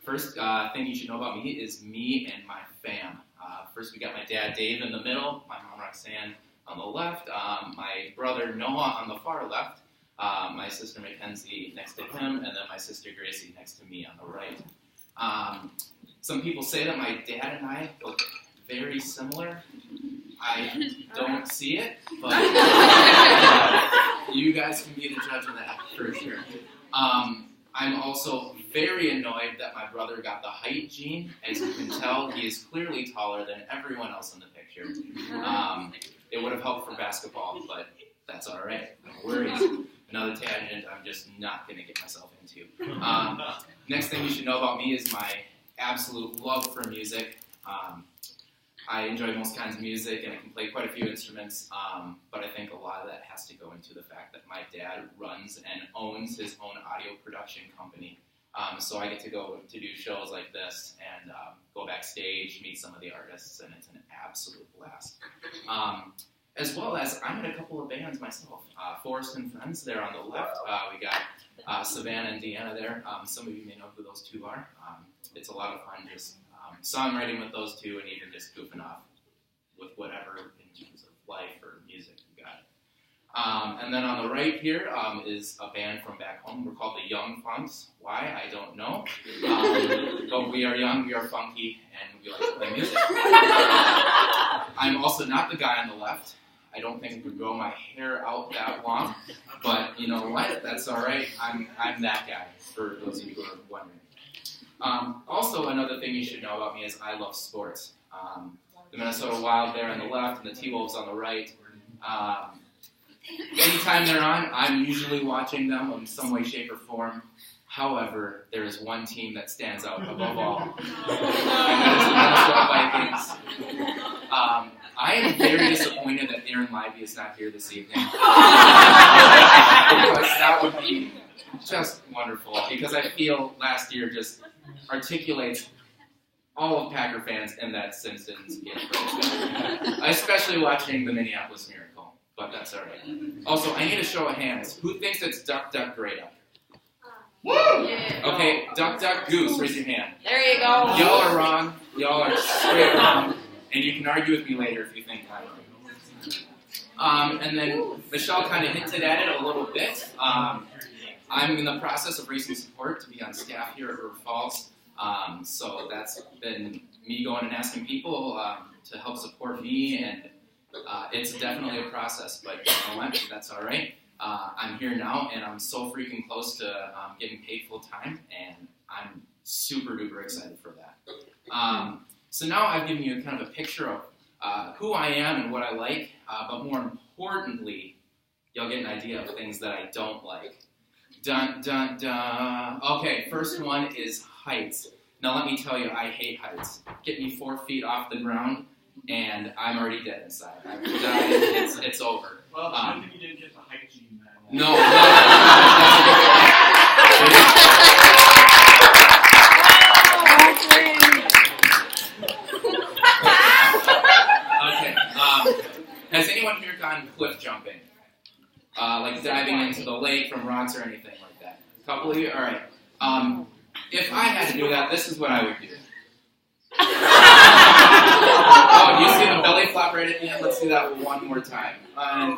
First thing you should know about me is me and my fam. First, we got my dad, Dave, in the middle, my mom, Roxanne, on the left, my brother, Noah, on the far left, my sister, Mackenzie, next to him, and then my sister, Gracie, next to me on the right. Some people say that my dad and I look very similar. I don't see it, but you guys can be the judge of that for sure. I'm also very annoyed that my brother got the height gene. As you can tell, he is clearly taller than everyone else in the picture. It would have helped for basketball, but that's all right. No worries. Another tangent I'm just not going to get myself into. Next thing you should know about me is my absolute love for music. I enjoy most kinds of music, and I can play quite a few instruments, but I think a lot of that has to go into the fact that my dad runs and owns his own audio production company. So I get to go to do shows like this and go backstage, meet some of the artists, and it's an absolute blast. As well as, I'm in a couple of bands myself. Forrest and Friends there on the left. We got Savannah and Deanna there. Some of you may know who those two are. It's a lot of fun just songwriting with those two and even just goofing off with whatever in terms of life or music you got. And then on the right here is a band from back home. We're called the Young Funks. Why? I don't know. But we are young, we are funky, and we like to play music. I'm also not the guy on the left. I don't think I could grow my hair out that long, but you know what? That's all right. I'm that guy, for those of you who are wondering. Also, another thing you should know about me is I love sports. The Minnesota Wild there on the left and the T-Wolves on the right. Anytime they're on, I'm usually watching them in some way, shape, or form. However, there is one team that stands out above all, and that is the Minnesota Vikings. I am very disappointed that Aaron Libby is not here this evening. Because that would be just wonderful, because I feel last year just articulates all of Packer fans in that Simpsons gift. Especially watching the Minneapolis Miracle, but that's all right. Also, I need a show of hands. Who thinks it's Duck, Duck, Great Up? Woo! Yeah. Okay, Duck, Duck, Goose, raise your hand. There you go. Y'all are wrong. Y'all are straight wrong. And you can argue with me later if you think I'm wrong. And then Michelle kind of hinted at it a little bit. I'm in the process of raising support to be on staff here at River Falls. So that's been me going and asking people to help support me, and it's definitely a process, but you know what, that's all right. I'm here now, and I'm so freaking close to getting paid full time, and I'm super duper excited for that. So now I've given you kind of a picture of who I am and what I like, but more importantly, you'll get an idea of things that I don't like. Dun, dun, dun. Okay, first one is heights. Now let me tell you, I hate heights. Get me 4 feet off the ground, and I'm already dead inside. I've died. It's over. Well, I think you didn't get the height gene then. No. Okay. Has anyone here gone cliff jumping? Like diving into the lake from rocks or anything like that? A couple of you? All right. If I had to do that, this is what I would do. Oh, you see the belly flop right at the end? Let's do that one more time.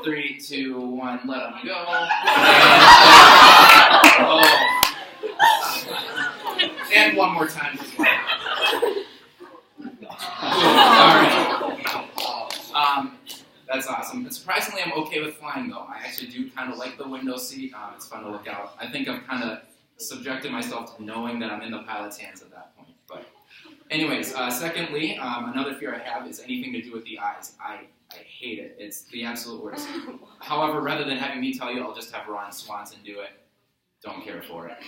3, 2, 1, let them go. And one more time. All right. That's awesome. But surprisingly, I'm okay with flying, though. I actually do kind of like the window seat. It's fun to look out. I think I've kind of subjected myself to knowing that I'm in the pilot's hands at that point. But anyways, secondly, another fear I have is anything to do with the eyes. I hate it. It's the absolute worst. However, rather than having me tell you, I'll just have Ron Swanson do it. Don't care for it.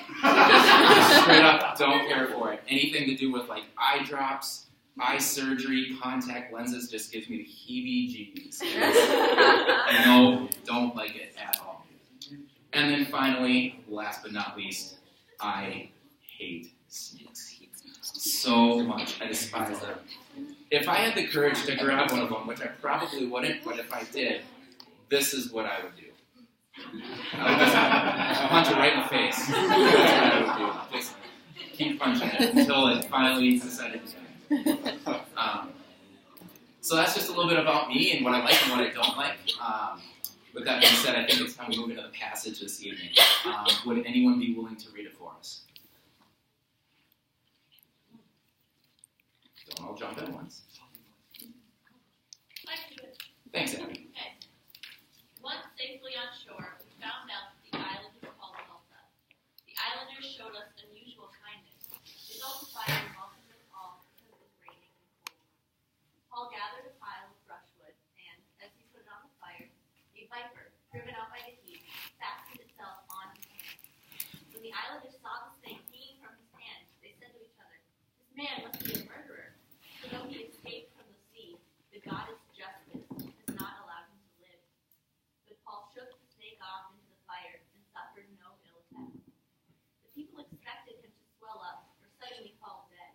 Straight up, don't care for it. Anything to do with like eye drops, eye surgery, contact lenses just gives me the heebie-jeebies. No, don't like it at all. And then finally, last but not least, I hate snakes so much. I despise them. If I had the courage to grab one of them, which I probably wouldn't, but if I did, this is what I would do. I would just punch it right in the face. That's what I would do. keep punching it until it finally decided to so that's just a little bit about me and what I like and what I don't like. With that being said, I think it's time we move into the passage this evening. Would anyone be willing to read it for us? Don't all jump at once. I do it. Thanks, Abby. Okay. Once safely on shore, we found out that the island was called Malta. The islanders showed us unusual kindness. They built a fire and welcomed us all because it was raining and cold. Paul gathered a pile of brushwood, and as he put it on the fire, a viper, driven out by the heat, fastened itself on his hand. When the islanders saw the snake hanging from his hand, they said to each other, "This man must be a murderer." For though he escaped from the sea, the goddess Justice has not allowed him to live. But Paul shook the snake off into the fire and suffered no ill effect. The people expected him to swell up or suddenly fall dead.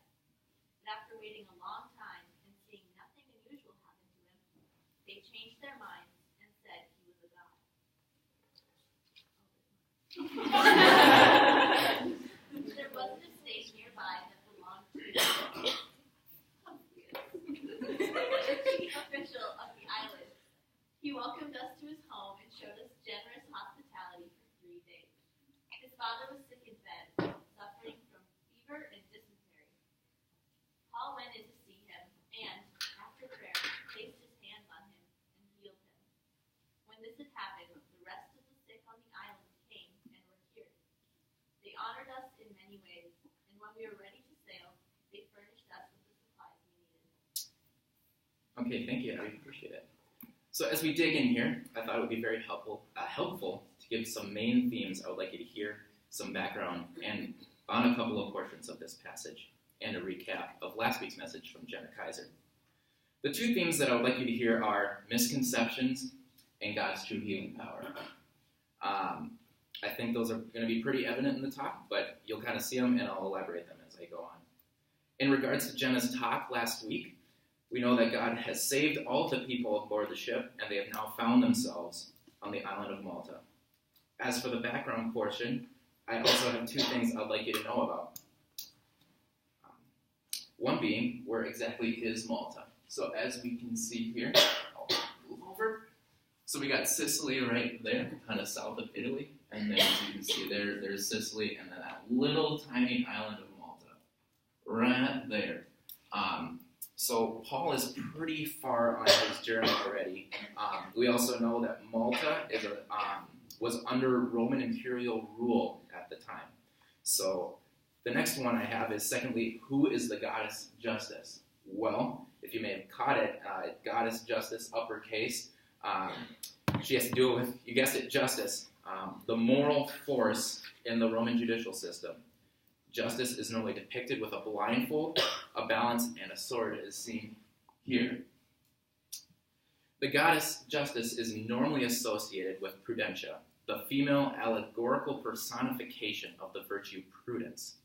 But after waiting a long time and seeing nothing unusual happen to him, they changed their minds and said he was a god. There was an estate nearby that belonged to the chief official of the island. He welcomed us to his home and showed us generous hospitality for 3 days. His father was sick in bed, suffering from fever and dysentery. Paul went in to see him and, after prayer, placed his hands on him and healed him. When this had happened, the rest of the sick on the island came and were cured. They honored us in many ways, and when we were ready to sail, they furnished us with the supplies we needed. Okay, thank you, Abby. Appreciate it. So as we dig in here, I thought it would be very helpful to give some main themes I would like you to hear, some background, and on a couple of portions of this passage, and a recap of last week's message from Jenna Kaiser. The two themes that I would like you to hear are misconceptions and God's true healing power. I think those are going to be pretty evident in the talk, but you'll kind of see them, and I'll elaborate them as I go on. In regards to Jenna's talk last week, we know that God has saved all the people aboard the ship, and they have now found themselves on the island of Malta. As for the background portion, I also have two things I'd like you to know about. One being, where exactly is Malta? So as we can see here, I'll move over. So we got Sicily right there, kind of south of Italy. And then as you can see there's Sicily, and then that little tiny island of Malta, right there. So Paul is pretty far on his journey already. We also know that Malta was under Roman imperial rule at the time. So the next one I have is, secondly, who is the goddess Justice? Well, if you may have caught it, goddess Justice, uppercase. She has to do it with, you guessed it, justice. The moral force in the Roman judicial system. Justice is normally depicted with a blindfold, a balance, and a sword, as seen here. The goddess Justice is normally associated with Prudentia, the female allegorical personification of the virtue prudence,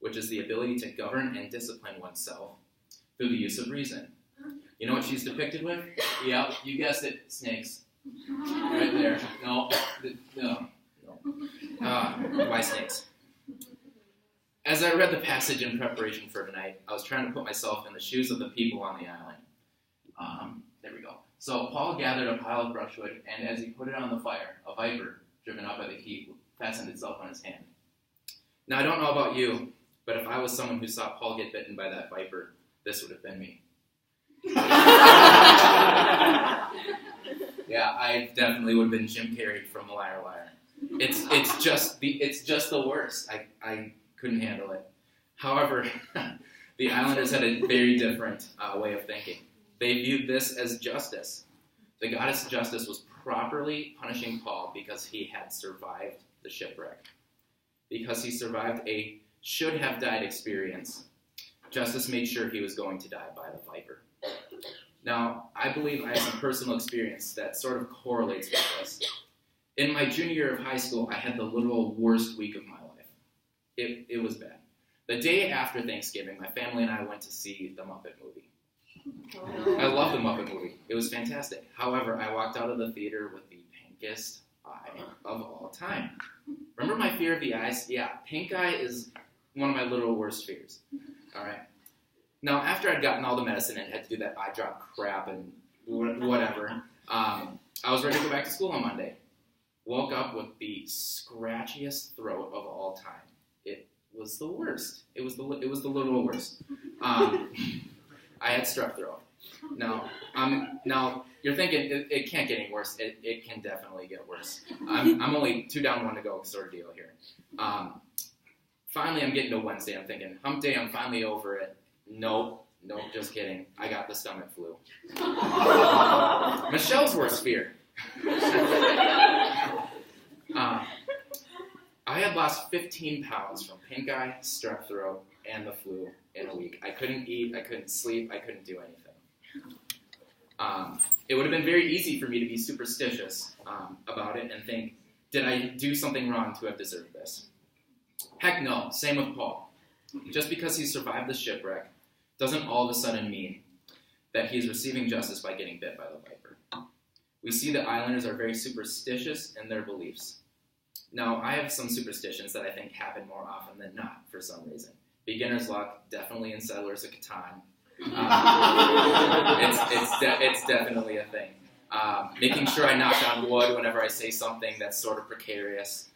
which is the ability to govern and discipline oneself through the use of reason. You know what she's depicted with? Yep, you guessed it, snakes. Right there. No. Why snakes? As I read the passage in preparation for tonight, I was trying to put myself in the shoes of the people on the island. There we go. So Paul gathered a pile of brushwood, and as he put it on the fire, a viper, driven out by the heat, fastened itself on his hand. Now, I don't know about you, but if I was someone who saw Paul get bitten by that viper, this would have been me. Yeah, I definitely would have been Jim Carrey from Liar Liar. It's just the worst. I couldn't handle it. However, the islanders had a very different way of thinking. They viewed this as justice. The goddess Justice was properly punishing Paul because he had survived the shipwreck. Because he survived a should-have-died experience, Justice made sure he was going to die by the viper. Now, I believe I have some personal experience that sort of correlates with this. In my junior year of high school, I had the literal worst week of my life. It was bad. The day after Thanksgiving, my family and I went to see the Muppet movie. I love the Muppet movie. It was fantastic. However, I walked out of the theater with the pinkest eye of all time. Remember my fear of the eyes? Yeah, pink eye is one of my literal worst fears. All right. Now, after I'd gotten all the medicine and had to do that eye drop crap and whatever, I was ready to go back to school on Monday. Woke up with the scratchiest throat of all time. It was the worst. It was the literal worst. I had strep throat. Now you're thinking it can't get any worse. It can definitely get worse. I'm only 2 down, 1 to go sort of deal here. Finally, I'm getting to Wednesday. I'm thinking, hump day, I'm finally over it. Nope, just kidding. I got the stomach flu. Michelle's worst fear. I had lost 15 pounds from pink eye, strep throat, and the flu in a week. I couldn't eat, I couldn't sleep, I couldn't do anything. It would have been very easy for me to be superstitious about it and think, did I do something wrong to have deserved this? Heck no, same with Paul. Just because he survived the shipwreck doesn't all of a sudden mean that he is receiving justice by getting bit by the viper. We see that islanders are very superstitious in their beliefs. Now, I have some superstitions that I think happen more often than not for some reason. Beginner's luck, definitely in Settlers of Catan. It's definitely a thing. Making sure I knock on wood whenever I say something that's sort of precarious.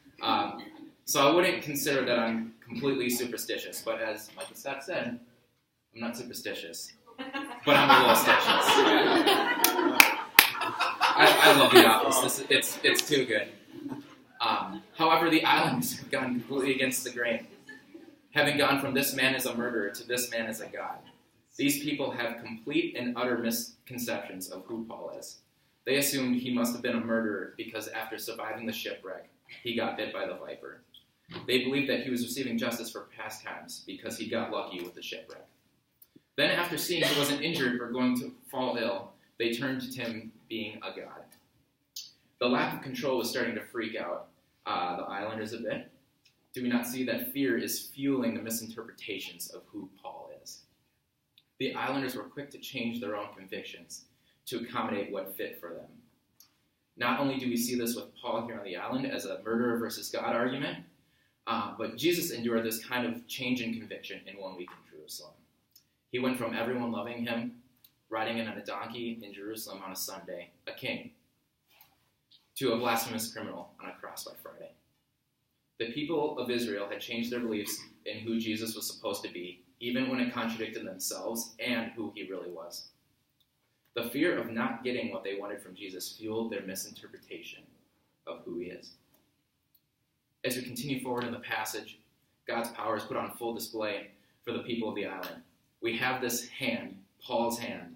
So I wouldn't consider that I'm completely superstitious, but as Michael Scott said, I'm not superstitious, but I'm a little stitious. I love The Office. It's too good. However, the islanders have gone completely against the grain, having gone from this man is a murderer to this man is a god. These people have complete and utter misconceptions of who Paul is. They assumed he must have been a murderer because after surviving the shipwreck, he got bit by the viper. They believed that he was receiving justice for past times because he got lucky with the shipwreck. Then after seeing he wasn't injured or going to fall ill, they turned to him being a god. The lack of control was starting to freak out the islanders a bit. Do we not see that fear is fueling the misinterpretations of who Paul is? The islanders were quick to change their own convictions to accommodate what fit for them. Not only do we see this with Paul here on the island as a murderer versus God argument, but Jesus endured this kind of change in conviction in 1 week in Jerusalem. He went from everyone loving him, riding in on a donkey in Jerusalem on a Sunday, a king, to a blasphemous criminal on a cross by Friday. The people of Israel had changed their beliefs in who Jesus was supposed to be, even when it contradicted themselves and who he really was. The fear of not getting what they wanted from Jesus fueled their misinterpretation of who he is. As we continue forward in the passage, God's power is put on full display for the people of the island. We have this hand, Paul's hand,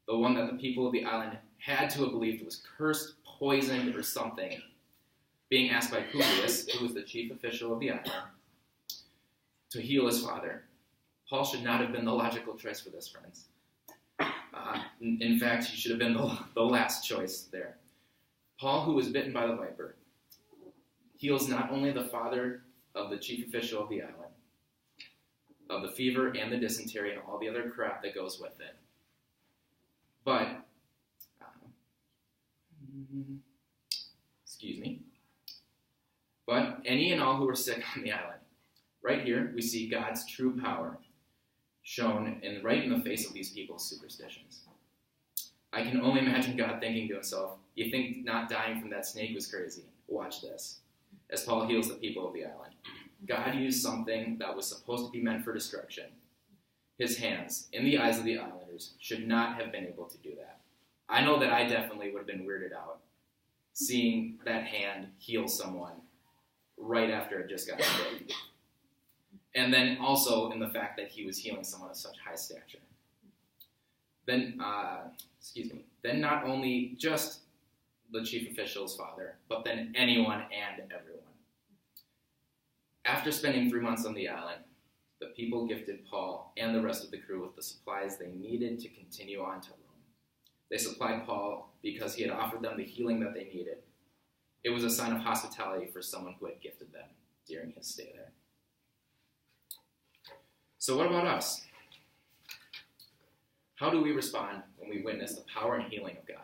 the one that the people of the island had to have believed was cursed, poisoned, or something, being asked by Publius, who was the chief official of the island, to heal his father. Paul should not have been the logical choice for this, friends. In fact, he should have been the last choice there. Paul, who was bitten by the viper, heals not only the father of the chief official of the island, of the fever and the dysentery and all the other crap that goes with it, but, but any and all who were sick on the island. Right here, we see God's true power shown right in the face of these people's superstitions. I can only imagine God thinking to himself, you think not dying from that snake was crazy? Watch this. As Paul heals the people of the island. God used something that was supposed to be meant for destruction. His hands, in the eyes of the islanders, should not have been able to do that. I know that I definitely would have been weirded out seeing that hand heal someone right after it just got bit. And then also in the fact that he was healing someone of such high stature. Then not only just the chief official's father, but then anyone and everyone. After spending 3 months on the island, the people gifted Paul and the rest of the crew with the supplies they needed to continue on to Rome. They supplied Paul because he had offered them the healing that they needed. It was a sign of hospitality for someone who had gifted them during his stay there. So what about us? How do we respond when we witness the power and healing of God?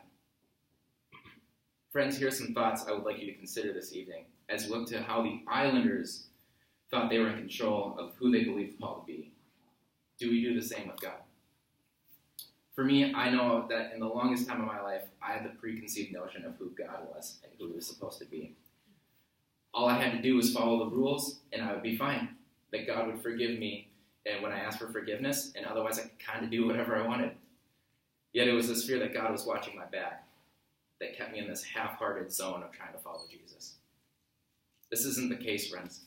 Friends, here are some thoughts I would like you to consider this evening as we look to how the islanders thought they were in control of who they believed Paul to be. Do we do the same with God? For me, I know that in the longest time of my life, I had the preconceived notion of who God was and who he was supposed to be. All I had to do was follow the rules, and I would be fine. That God would forgive me and when I asked for forgiveness, and otherwise I could kind of do whatever I wanted. Yet it was this fear that God was watching my back that kept me in this half-hearted zone of trying to follow Jesus. This isn't the case, friends.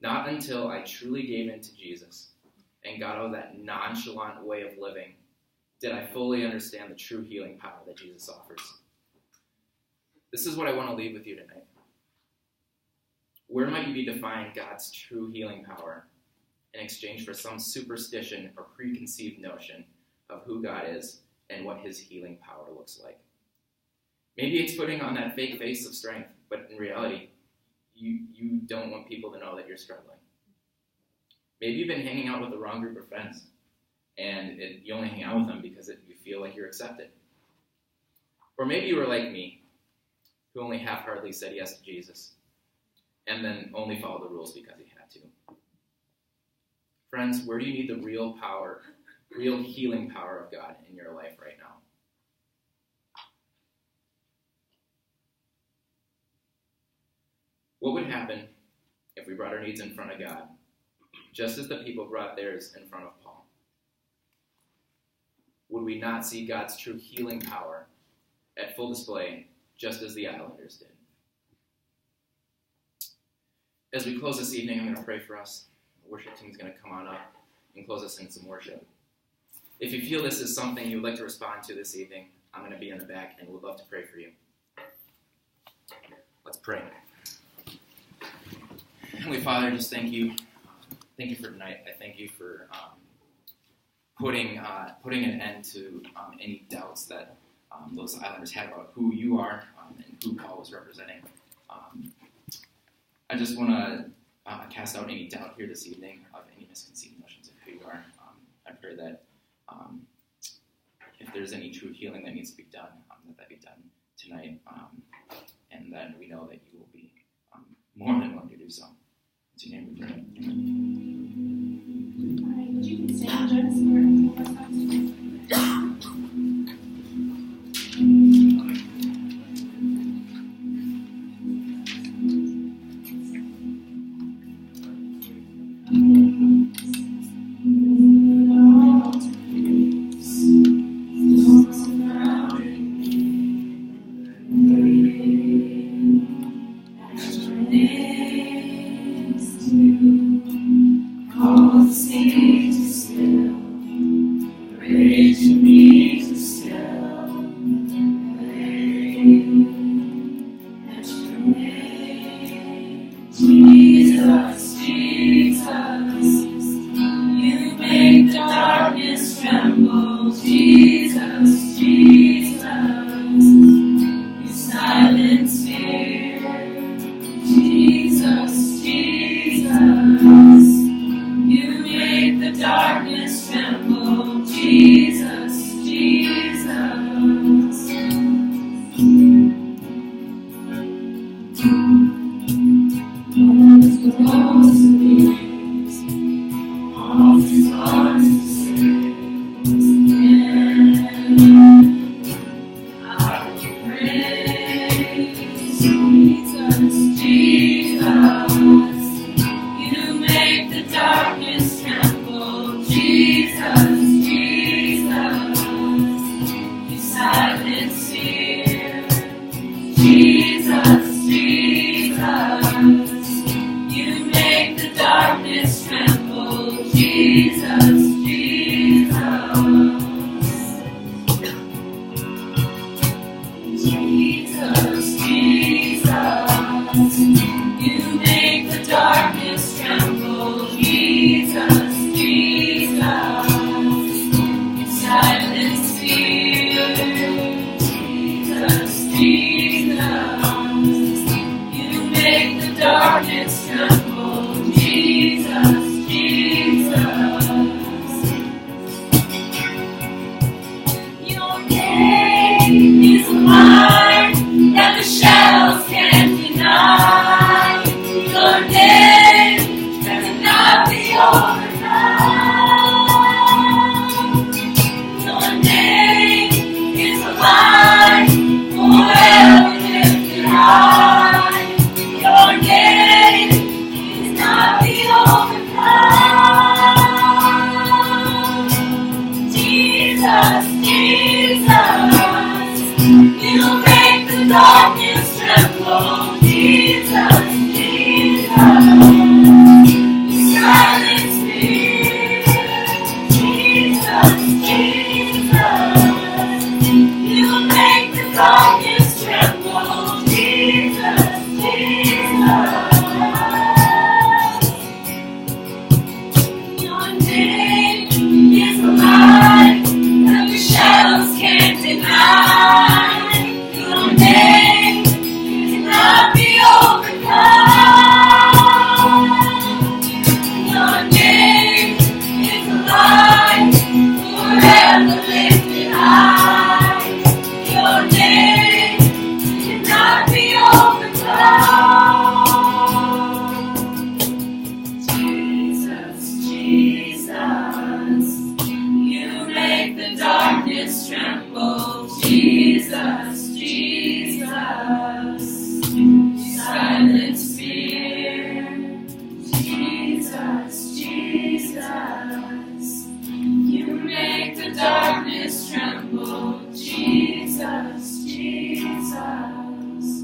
Not until I truly gave in to Jesus and got out of that nonchalant way of living did I fully understand the true healing power that Jesus offers. This is what I want to leave with you tonight. Where might you be defying God's true healing power in exchange for some superstition or preconceived notion of who God is and what his healing power looks like? Maybe it's putting on that fake face of strength, but in reality, you don't want people to know that you're struggling. Maybe you've been hanging out with the wrong group of friends, and you only hang out with them because you feel like you're accepted. Or maybe you were like me, who only half-heartedly said yes to Jesus, and then only followed the rules because he had to. Friends, where do you need the real power, real healing power of God in your life right now? What would happen if we brought our needs in front of God, just as the people brought theirs in front of Paul? Would we not see God's true healing power at full display, just as the islanders did? As we close this evening, I'm going to pray for us. The worship team is going to come on up and close us in some worship. If you feel this is something you would like to respond to this evening, I'm going to be in the back and would love to pray for you. Let's pray. Heavenly Father, I just thank you. Thank you for tonight. I thank you for putting an end to any doubts that those islanders had about who you are and who Paul was representing. I just want to cast out any doubt here this evening of any misconceived notions of who you are. I pray that if there's any true healing that needs to be done, that be done tonight, and that we know that you will be more than willing to do so. In your name we pray. All right, would you stand and join us in prayer? Darkness tremble, Jesus, Jesus. darkness tremble, Jesus, Jesus. Silence fear, Jesus, Jesus. You make the darkness tremble, Jesus, Jesus. Your name is a light that the shadows can't deny. Your name cannot be overcome. Your name is a light forever lifted high. Your name cannot be overcome. Jesus, Jesus, you make the darkness tremble. Jesus, Jesus, silence fear. Jesus, Jesus, you make the darkness tremble. Jesus, Jesus.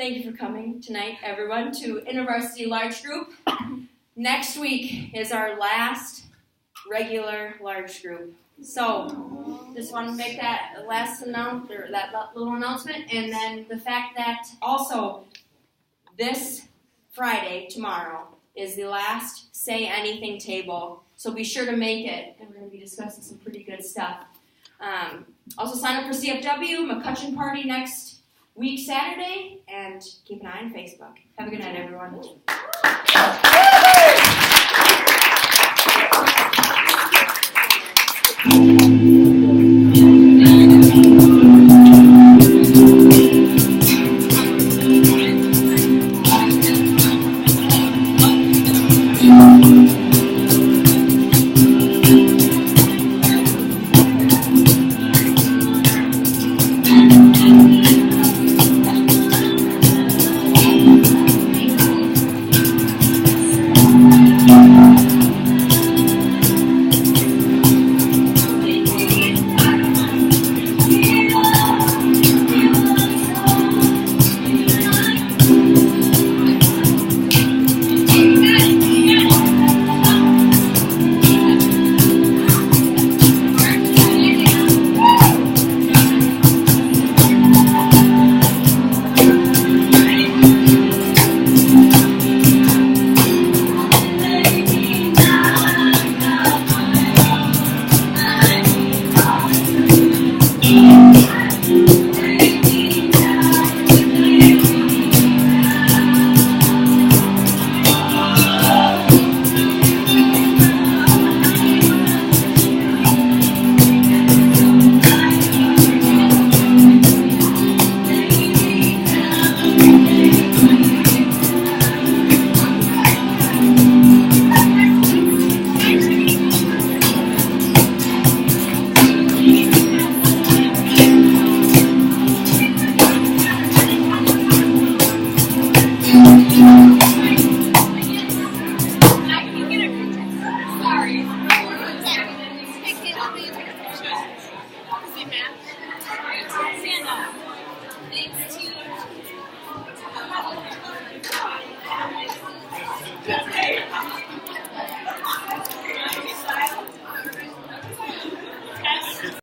Thank you for coming tonight, everyone, to InterVarsity Large Group. Next week is our last regular large group. So, just want to make that little announcement, and then the fact that also this Friday, tomorrow, is the last Say Anything table. So be sure to make it, and we're going to be discussing some pretty good stuff. Also sign up for CFW, McCutcheon Party next week, Saturday, and keep an eye on Facebook. Have a good night, everyone. Sorry.